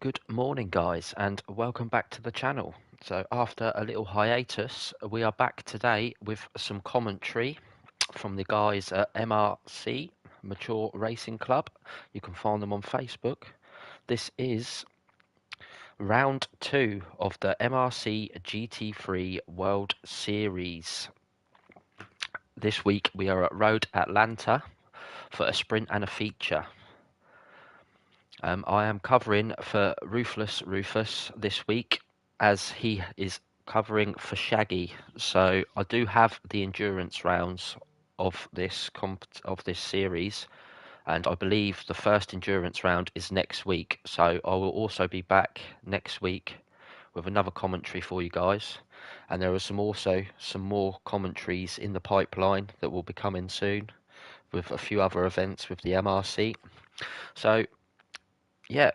Good morning, guys, and welcome back to the channel. So after a little hiatus, we are back today with some commentary from the guys at Mrc Mature Racing Club. You can find them on Facebook. This is round 2 of the Mrc Gt3 World Series. This week we are at Road Atlanta for a sprint and a feature. I am covering for Ruthless Rufus this week as he is covering for Shaggy. So I do have the endurance rounds of this series, and I believe the first endurance round is next week. So I will also be back next week with another commentary for you guys. And there are some more commentaries in the pipeline that will be coming soon with a few other events with the MRC. So yeah,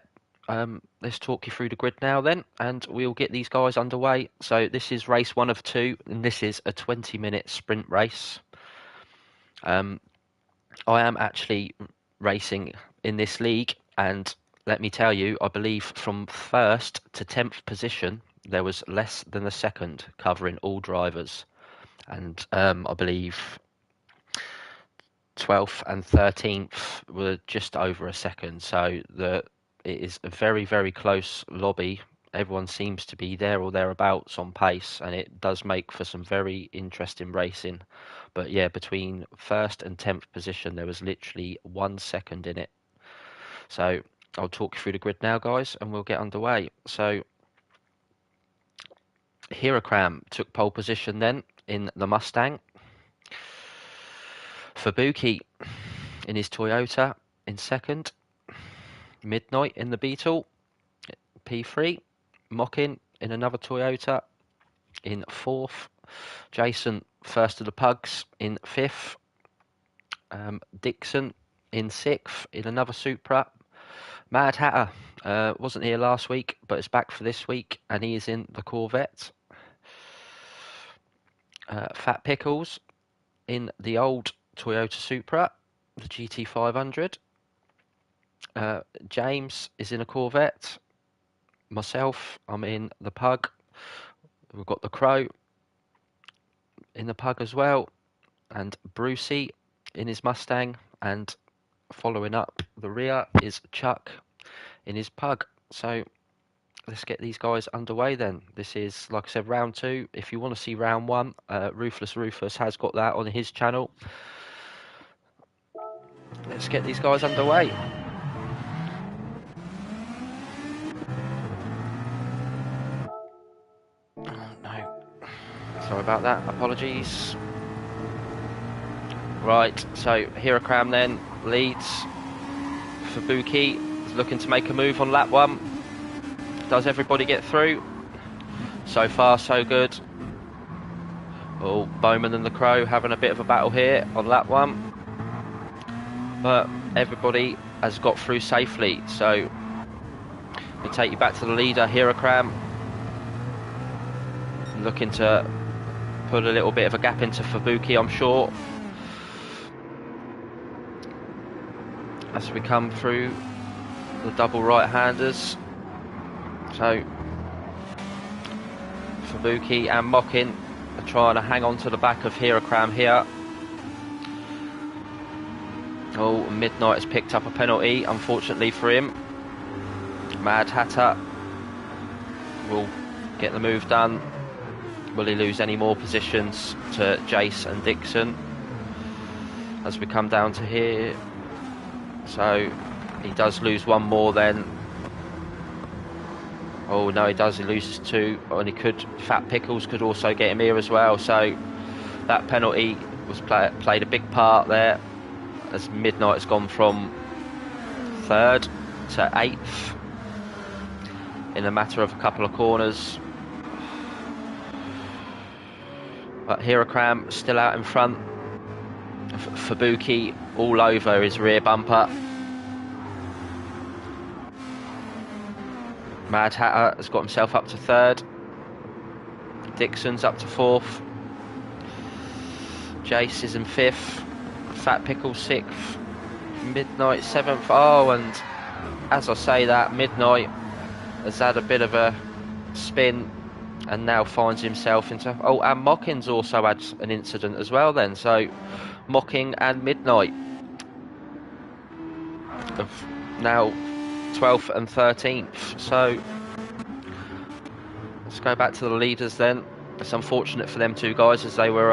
let's talk you through the grid now then, and we'll get these guys underway. So this is race 1 of 2, and this is a 20-minute sprint race. I am actually racing in this league, and let me tell you, I believe from 1st to 10th position, there was less than a second covering all drivers. And I believe 12th and 13th were just over a second, so it is a very, very close lobby. Everyone seems to be there or thereabouts on pace, and it does make for some very interesting racing. But yeah, between 1st and 10th position, there was literally 1 second in it. So I'll talk you through the grid now, guys, and we'll get underway. So Hirakram took pole position then in the Mustang. Fubuki in his Toyota in 2nd. Midnight in the Beetle, P3. Mockin in another Toyota in 4th. Jason, first of the Pugs, in 5th. Dixon in 6th in another Supra. Mad Hatter wasn't here last week, but is back for this week, and he is in the Corvette. Fat Pickles in the old Toyota Supra, the GT500. James is in a Corvette. Myself, I'm in the Pug. We've got the Crow in the Pug as well, and Brucey in his Mustang, and following up the rear is Chuck in his Pug. So let's get these guys underway then. This is, like I said, round 2. If you want to see round 1, Ruthless Rufus has got that on his channel. Let's get these guys underway. Sorry about that, apologies. Right, so Hirakram then leads. Fubuki is looking to make a move on lap 1. Does everybody get through? So far, so good. Oh, Bowman and the Crow having a bit of a battle here on lap 1. But everybody has got through safely, so we take you back to the leader, Hirakram. Looking to put a little bit of a gap into Fubuki, I'm sure. As we come through the double right-handers. So Fubuki and Mockin are trying to hang on to the back of Hirakram here. Oh, Midnight has picked up a penalty, unfortunately for him. Mad Hatter will get the move done. Will he lose any more positions to Jace and Dixon as we come down to here? So he does lose one more then. Oh no, he does, he loses 2, and he could, Fat Pickles could also get him here as well. So that penalty was played a big part there, as Midnight has gone from 3rd to 8th in a matter of a couple of corners. But Hirakram still out in front. Fubuki all over his rear bumper. Mad Hatter has got himself up to 3rd. Dixon's up to 4th. Jace is in 5th. Fat Pickle 6th. Midnight 7th. Oh, and as I say that, Midnight has had a bit of a spin and now finds himself into... Oh, and Mocking's also had an incident as well then. So Mocking and Midnight of now 12th and 13th. So let's go back to the leaders then. It's unfortunate for them two guys as they were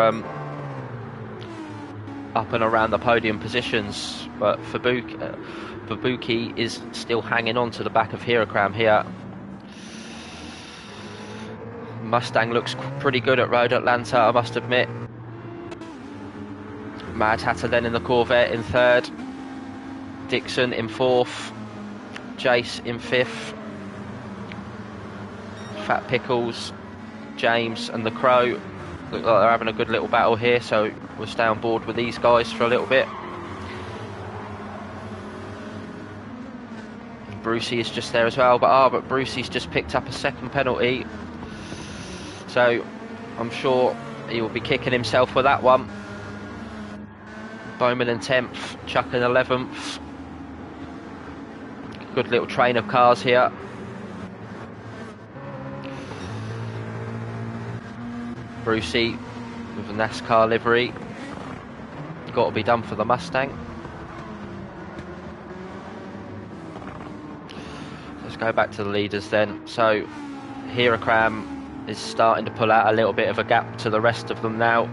up and around the podium positions, but Fabuki is still hanging on to the back of Hirakram here. Mustang looks pretty good at Road Atlanta, I must admit. Mad Hatter then in the Corvette in third, Dixon in fourth, Jace in fifth, Fat Pickles, James and the Crow look like they're having a good little battle here, so we'll stay on board with these guys for a little bit. Brucey is just there as well, but Brucey's just picked up a second penalty, so I'm sure he will be kicking himself with that one. Bowman in 10th, Chuck in 11th. Good little train of cars here. Brucey with a NASCAR livery. Got to be done for the Mustang. Let's go back to the leaders then. So Hirakram is starting to pull out a little bit of a gap to the rest of them now.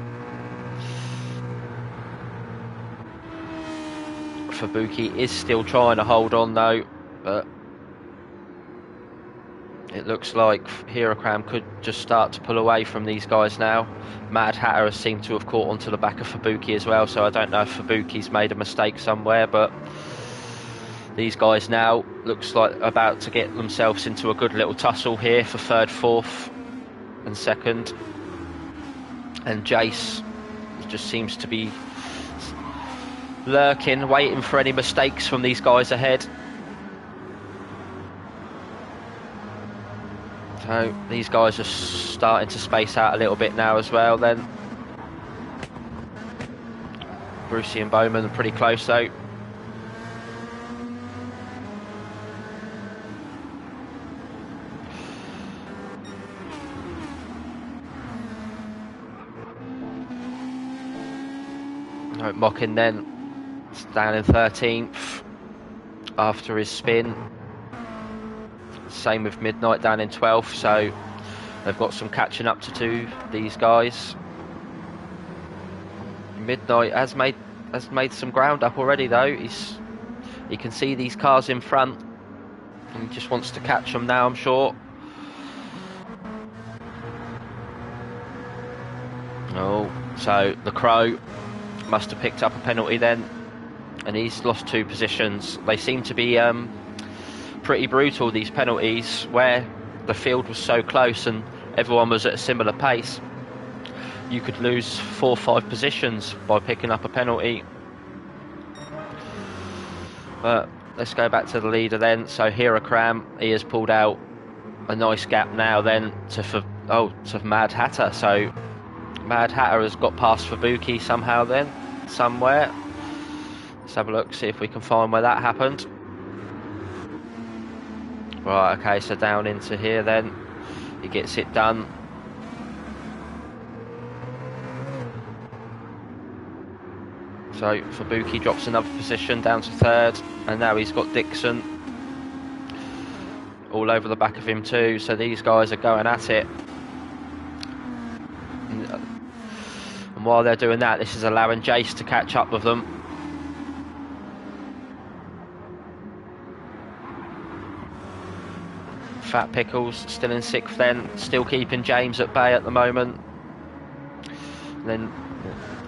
Fabuki is still trying to hold on though, but it looks like Hirakram could just start to pull away from these guys now. Mad Hatter has seemed to have caught onto the back of Fabuki as well, so I don't know if Fabuki's made a mistake somewhere, but these guys now looks like about to get themselves into a good little tussle here for third, fourth and second. And Jace just seems to be lurking, waiting for any mistakes from these guys ahead. So these guys are starting to space out a little bit now as well then. Brucey and Bowman are pretty close though. Mocking then down in 13th after his spin. Same with Midnight down in 12th, so they've got some catching up to do, these guys. Midnight has made some ground up already though. He can see these cars in front and he just wants to catch them now, I'm sure. Oh, so the Crow must have picked up a penalty then, and he's lost 2 positions. They seem to be pretty brutal, these penalties, where the field was so close and everyone was at a similar pace. You could lose 4 or 5 positions by picking up a penalty. But let's go back to the leader then. So Hirakram, he has pulled out a nice gap now then to Mad Hatter. So Mad Hatter has got past Fabuki somehow then, somewhere. Let's have a look, see if we can find where that happened. Right, okay, so down into here then, he gets it done. So Fabuki drops another position down to 3rd, and now he's got Dixon all over the back of him too, so these guys are going at it. And while they're doing that, this is allowing Jace to catch up with them. Fat Pickles still in 6th then, still keeping James at bay at the moment. And then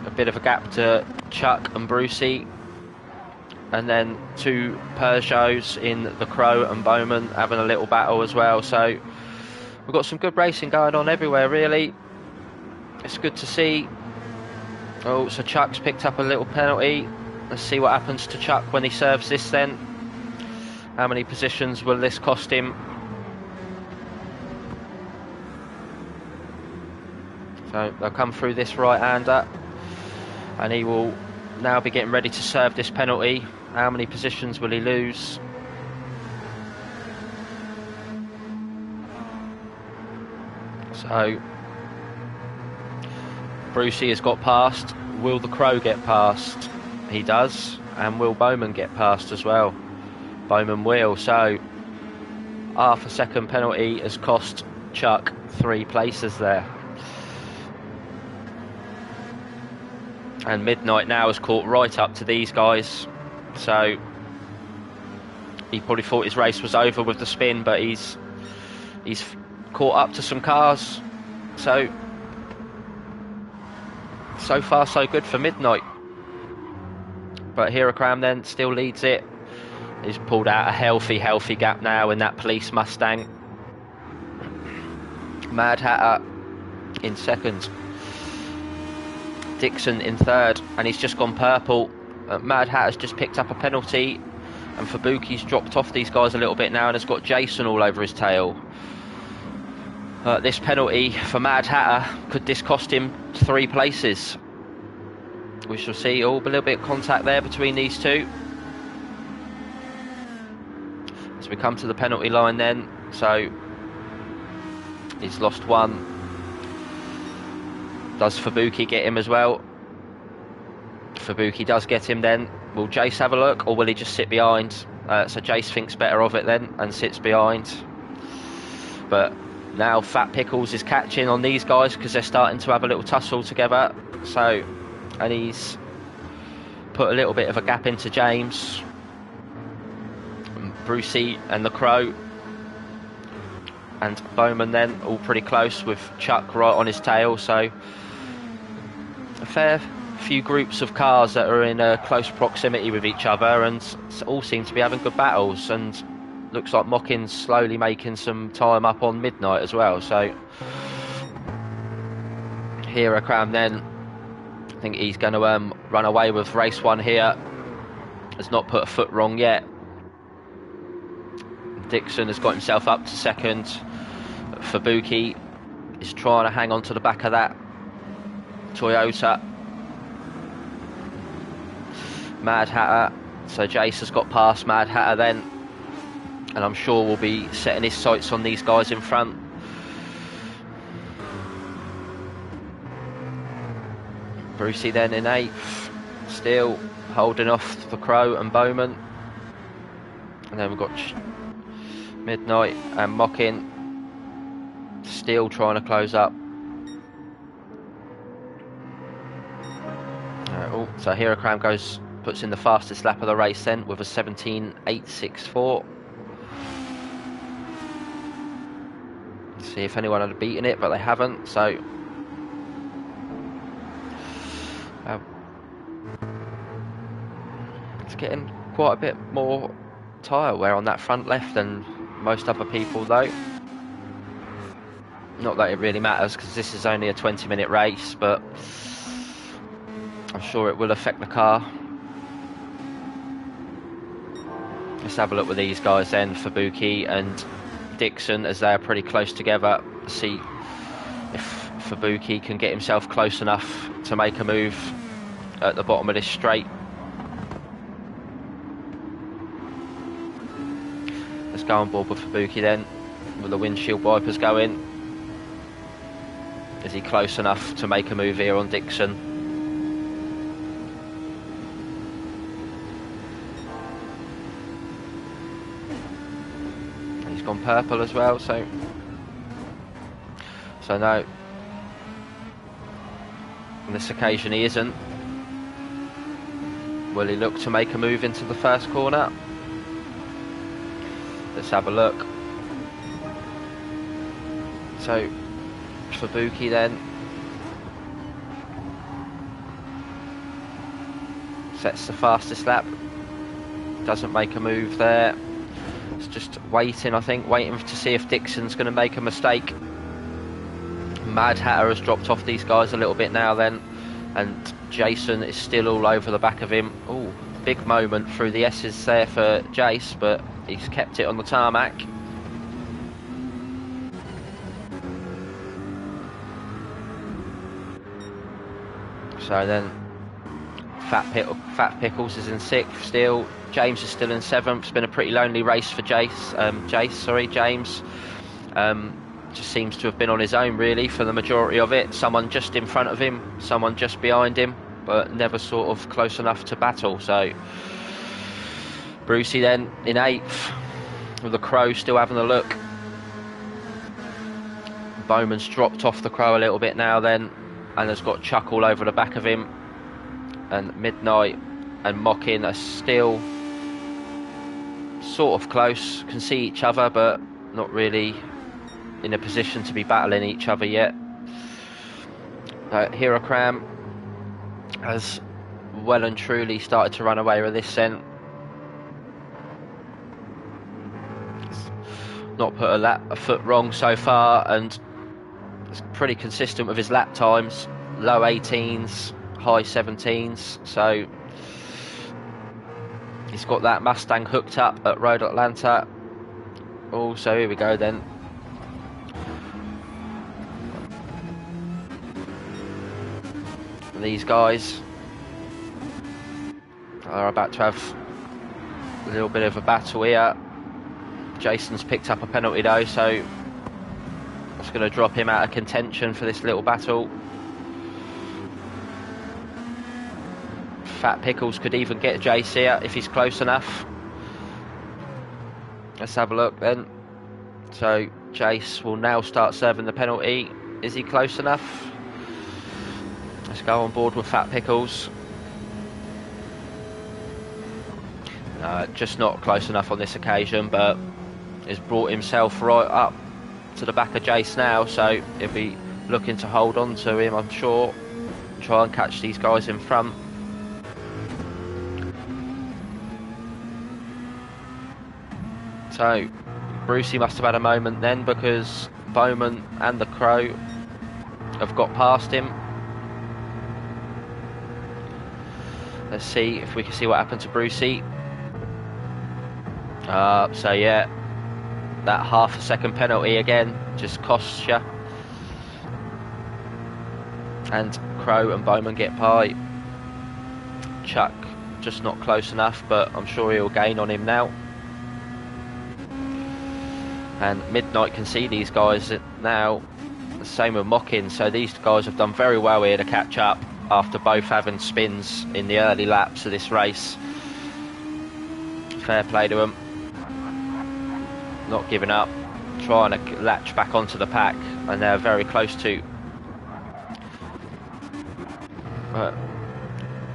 a bit of a gap to Chuck and Brucey. And then 2 Peugeots in the Crow and Bowman having a little battle as well. So we've got some good racing going on everywhere really. It's good to see. Oh, so Chuck's picked up a little penalty. Let's see what happens to Chuck when he serves this then. How many positions will this cost him? So they'll come through this right-hander and he will now be getting ready to serve this penalty. How many positions will he lose? So Brucey has got past. Will the Crow get past? He does. And will Bowman get past as well? Bowman will. So half a second penalty has cost Chuck 3 places there. And Midnight now has caught right up to these guys. So he probably thought his race was over with the spin, but he's caught up to some cars. So far so good for Midnight. But Hierocram then still leads it. He's pulled out a healthy gap now in that police Mustang. Mad Hatter in second. Dixon in third, and he's just gone purple. Mad Hatter's just picked up a penalty, and Fabuki's dropped off these guys a little bit now and has got Jason all over his tail. This penalty for Mad Hatter, could this cost him 3 places? We shall see. Oh, a little bit of contact there between these two. As we come to the penalty line then, so he's lost 1. Does Fabuki get him as well? Fabuki does get him then. Will Jace have a look, or will he just sit behind? So Jace thinks better of it then and sits behind. But now Fat Pickles is catching on these guys because they're starting to have a little tussle together. So, and he's put a little bit of a gap into James. Brucey and the Crow and Bowman then all pretty close with Chuck right on his tail. So a fair few groups of cars that are in close proximity with each other and all seem to be having good battles, and looks like Mockin's slowly making some time up on Midnight as well. So Hierocram then, I think he's going to run away with race 1 here. Has not put a foot wrong yet. Dixon has got himself up to second. Fabuki is trying to hang on to the back of that Toyota. Mad Hatter, so Jace has got past Mad Hatter then, and I'm sure we'll be setting his sights on these guys in front. Brucey then in 8th, still holding off the Crow and Bowman. And then we've got Midnight and Mockin still trying to close up. So Hierocram puts in the fastest lap of the race then with a 17.864. See if anyone had beaten it, but they haven't. So it's getting quite a bit more tyre wear on that front left than most other people though. Not that it really matters because this is only a 20-minute race, but I'm sure it will affect the car. Let's have a look with these guys then, Fabuki and Dixon, as they're pretty close together. See if Fabuki can get himself close enough to make a move at the bottom of this straight. Let's go on board with Fabuki then, with the windshield wipers going. Is he close enough to make a move here on Dixon? He's gone purple as well, so no. On this occasion he isn't. Will he look to make a move into the first corner? Let's have a look. So Fabuki then sets the fastest lap, doesn't make a move there. It's just waiting, I think, waiting to see if Dixon's going to make a mistake. Mad Hatter has dropped off these guys a little bit now then, and Jason is still all over the back of him. Oh, big moment through the S's there for Jace, but he's kept it on the tarmac. So then Fat Pickles is in 6th still. James is still in 7th. It's been a pretty lonely race for James. just seems to have been on his own really for the majority of it. Someone just in front of him, someone just behind him, but never sort of close enough to battle. So Brucey then in 8th, with the Crow still having a look. Bowman's dropped off the Crow a little bit now then, and has got Chuck all over the back of him. And Midnight and Mockin are still sort of close, can see each other, but not really in a position to be battling each other yet. Hirokram has well and truly started to run away with this scent. Not put a foot wrong so far, and it's pretty consistent with his lap times. Low 18s, high 17s, so he's got that Mustang hooked up at Road Atlanta. Oh, so here we go then. These guys are about to have a little bit of a battle here. Jason's picked up a penalty though, so it's going to drop him out of contention for this little battle. Fat Pickles could even get Jace here if he's close enough. Let's have a look then. So Jace will now start serving the penalty. Is he close enough? Let's go on board with Fat Pickles. Just not close enough on this occasion, but has brought himself right up to the back of Jace now, so he'll be looking to hold on to him, I'm sure. Try and catch these guys in front. So Brucey must have had a moment then, because Bowman and the Crow have got past him. Let's see if we can see what happened to Brucey. So yeah, that half a second penalty again just costs you. And Crow and Bowman get by. Chuck just not close enough, but I'm sure he'll gain on him now. And Midnight can see these guys now. The same with Mockin, so these guys have done very well here to catch up after both having spins in the early laps of this race. Fair play to them. Not giving up, trying to latch back onto the pack, and they're very close to.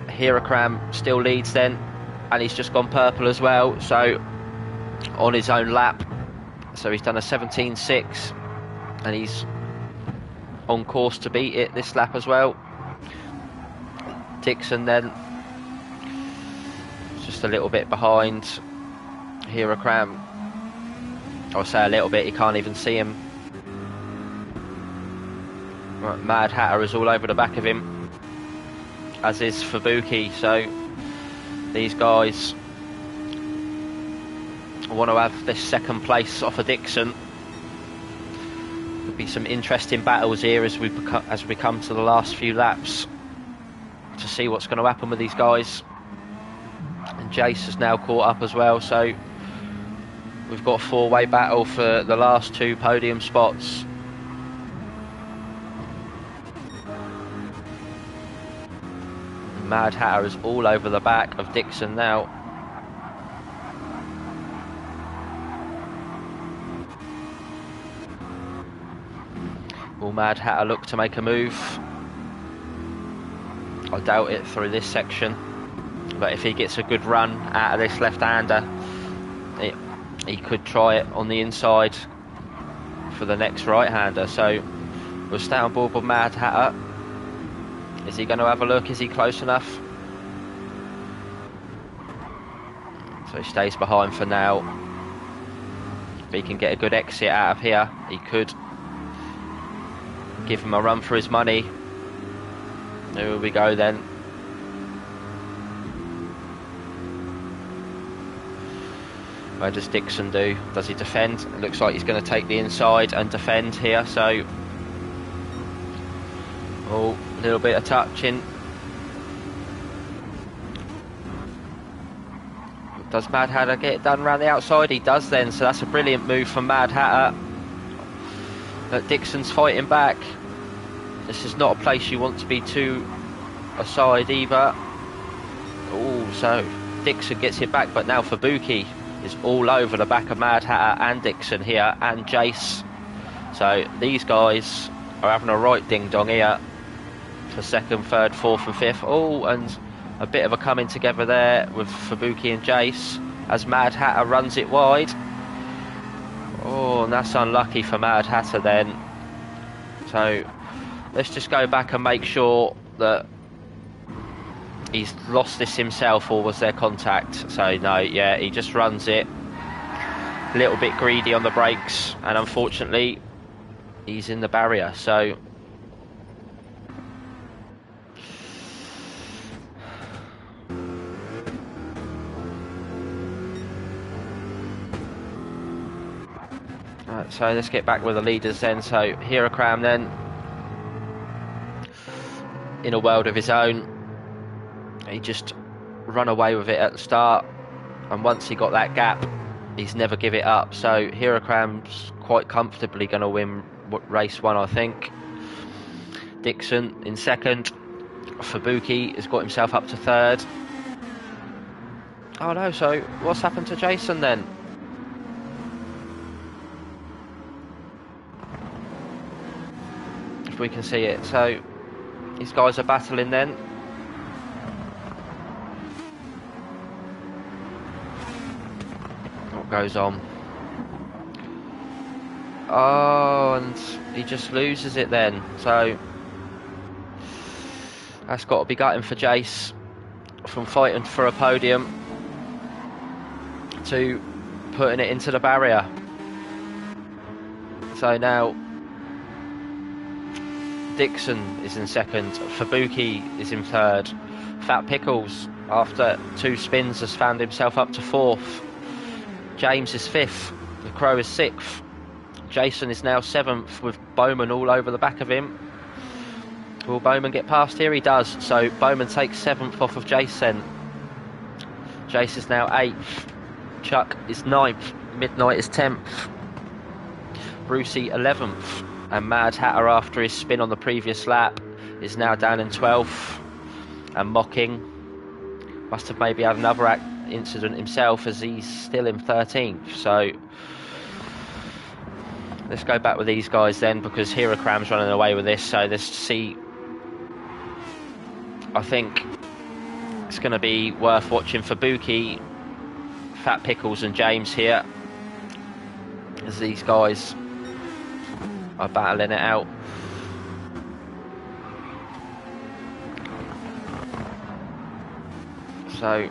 Hirokram still leads then, and he's just gone purple as well, so on his own lap. So he's done a 17.6, and he's on course to beat it this lap as well. Dixon then just a little bit behind Hirokram. I'll say a little bit, you can't even see him. Right, Mad Hatter is all over the back of him, as is Fubuki, so these guys want to have this second place off of Dixon. There'll be some interesting battles here as we come to the last few laps to see what's going to happen with these guys. And Jace has now caught up as well, so we've got a four-way battle for the last two podium spots. Mad Hatter is all over the back of Dixon now. Will Mad Hatter look to make a move? I doubt it through this section, but if he gets a good run out of this left-hander, he could try it on the inside for the next right-hander. So we'll stay on board with Mad Hatter. Is he going to have a look? Is he close enough? So he stays behind for now. If he can get a good exit out of here, he could give him a run for his money. There we go then. Where does Dixon do? Does he defend? It looks like he's going to take the inside and defend here, so oh, a little bit of touching. Does Mad Hatter get it done around the outside? He does then, so that's a brilliant move from Mad Hatter. But Dixon's fighting back. This is not a place you want to be too aside either. Oh, so Dixon gets it back, but now Fubuki is all over the back of Mad Hatter and Dixon here, and Jace. So these guys are having a right ding-dong here for second, third, fourth and fifth. Oh, and a bit of a coming together there with Fubuki and Jace as Mad Hatter runs it wide. Oh, and that's unlucky for Mad Hatter then. So let's just go back and make sure that he's lost this himself, or was there contact? So no, yeah, he just runs it. A little bit greedy on the brakes, and unfortunately he's in the barrier. So right, so let's get back with the leaders then. So Hirokram then, in a world of his own, he just run away with it at the start, and once he got that gap, he's never give it up. So Hirokram's quite comfortably going to win race one, I think. Dixon in second. Fubuki has got himself up to third. Oh no, so what's happened to Jason then? If we can see it. So these guys are battling then. What goes on? Oh, and he just loses it then. So that's got to be gutting for Jace, from fighting for a podium to putting it into the barrier. So now Dixon is in second, Fubuki is in third. Fat Pickles, after 2 spins, has found himself up to fourth. James is fifth, the Crow is sixth. Jason is now seventh, with Bowman all over the back of him. Will Bowman get past here? He does. So Bowman takes seventh off of Jason. Jace is now eighth. Chuck is ninth. Midnight is 10th. Brucey 11th. And Mad Hatter, after his spin on the previous lap, is now down in 12th. And Mocking must have maybe had another incident himself, as he's still in 13th. So let's go back with these guys then, because Hirokram's running away with this. So let's see. I think it's going to be worth watching for Fubuki, Fat Pickles and James here, as these guys are battling it out. So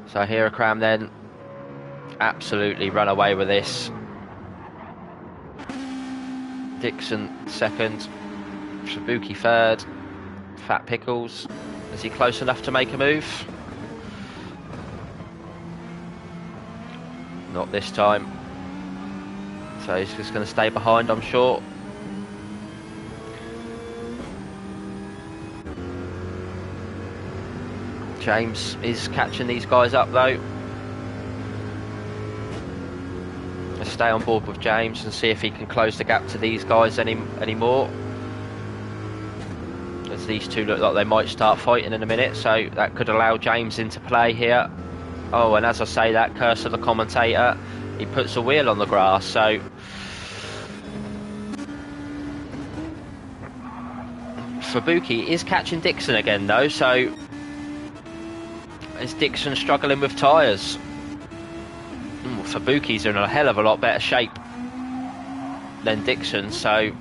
So Hirokram then absolutely run away with this. Dixon second, Fubuki third, Fat Pickles, is he close enough to make a move? Not this time. So he's just going to stay behind, I'm sure. James is catching these guys up though. Let's stay on board with James and see if he can close the gap to these guys any more. As these two look like they might start fighting in a minute, so that could allow James into play here. Oh, and as I say that, curse of the commentator, he puts a wheel on the grass, so Fubuki is catching Dixon again though, so is Dixon struggling with tyres? Fubuki's in a hell of a lot better shape than Dixon, so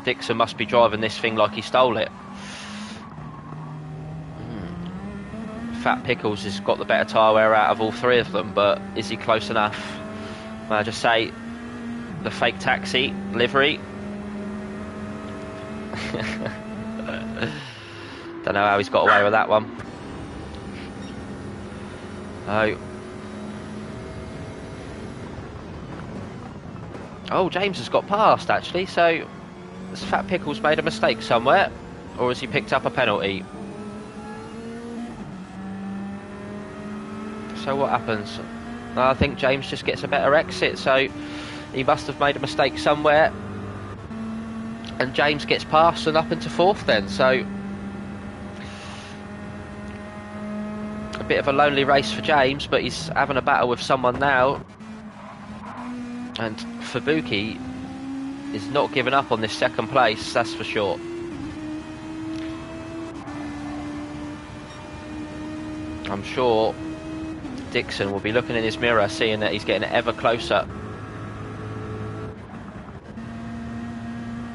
Dixon must be driving this thing like he stole it. Fat Pickles has got the better tyre wear out of all three of them, but is he close enough? May I just say, the fake taxi livery. Don't know how he's got away with that one. Oh, James has got past actually, so Fat Pickles made a mistake somewhere. or has he picked up a penalty? So what happens? I think James just gets a better exit, so he must have made a mistake somewhere. And James gets past and up into fourth then, so a bit of a lonely race for James, but he's having a battle with someone now. And Fubuki is not giving up on this second place, that's for sure. I'm sure Dixon will be looking in his mirror, seeing that he's getting ever closer.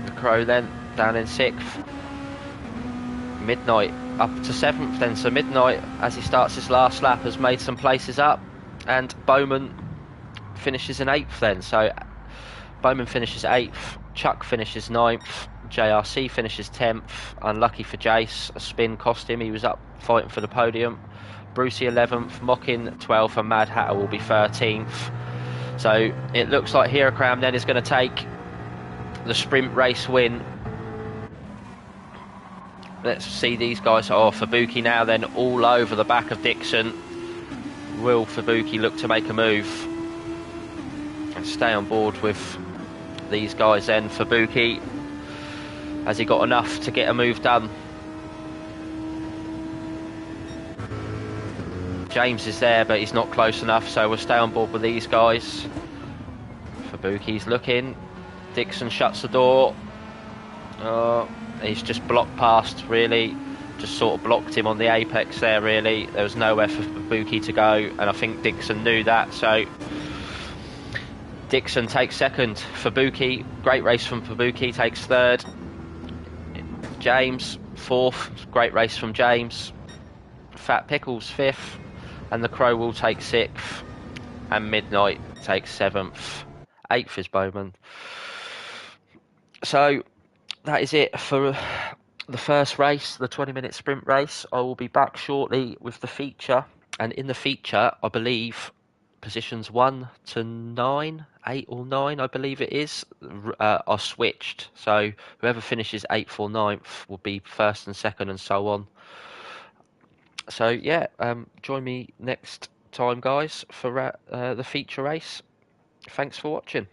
The Crow then down in 6th. Midnight up to 7th then, so Midnight, as he starts his last lap, has made some places up, and Bowman finishes in 8th then, so Bowman finishes 8th, Chuck finishes 9th, JRC finishes 10th, unlucky for Jace, a spin cost him, he was up fighting for the podium. Brucey 11th, Mockin 12th, and Mad Hatter will be 13th. So it looks like Heracram then is going to take the sprint race win. Let's see these guys. Oh, Fubuki now then all over the back of Dixon. Will Fubuki look to make a move and stay on board with these guys then? Fubuki, has he got enough to get a move done? James is there, but he's not close enough, so we'll stay on board with these guys. Fubuki's looking. Dixon shuts the door. He's just blocked past, really. Just sort of blocked him on the apex there, really. There was nowhere for Fubuki to go, and I think Dixon knew that, so Dixon takes 2nd. Fubuki, great race from Fubuki, takes 3rd. James, 4th, great race from James. Fat Pickles, 5th. And the Crow will take 6th. And Midnight takes 7th. 8th is Bowman. So that is it for the first race, the 20-minute sprint race. I will be back shortly with the feature. And in the feature, I believe positions 1 to 9, 8 or 9, I believe it is, are switched. So whoever finishes 8th or 9th will be 1st and 2nd and so on. So yeah, join me next time, guys, for the feature race. Thanks for watching.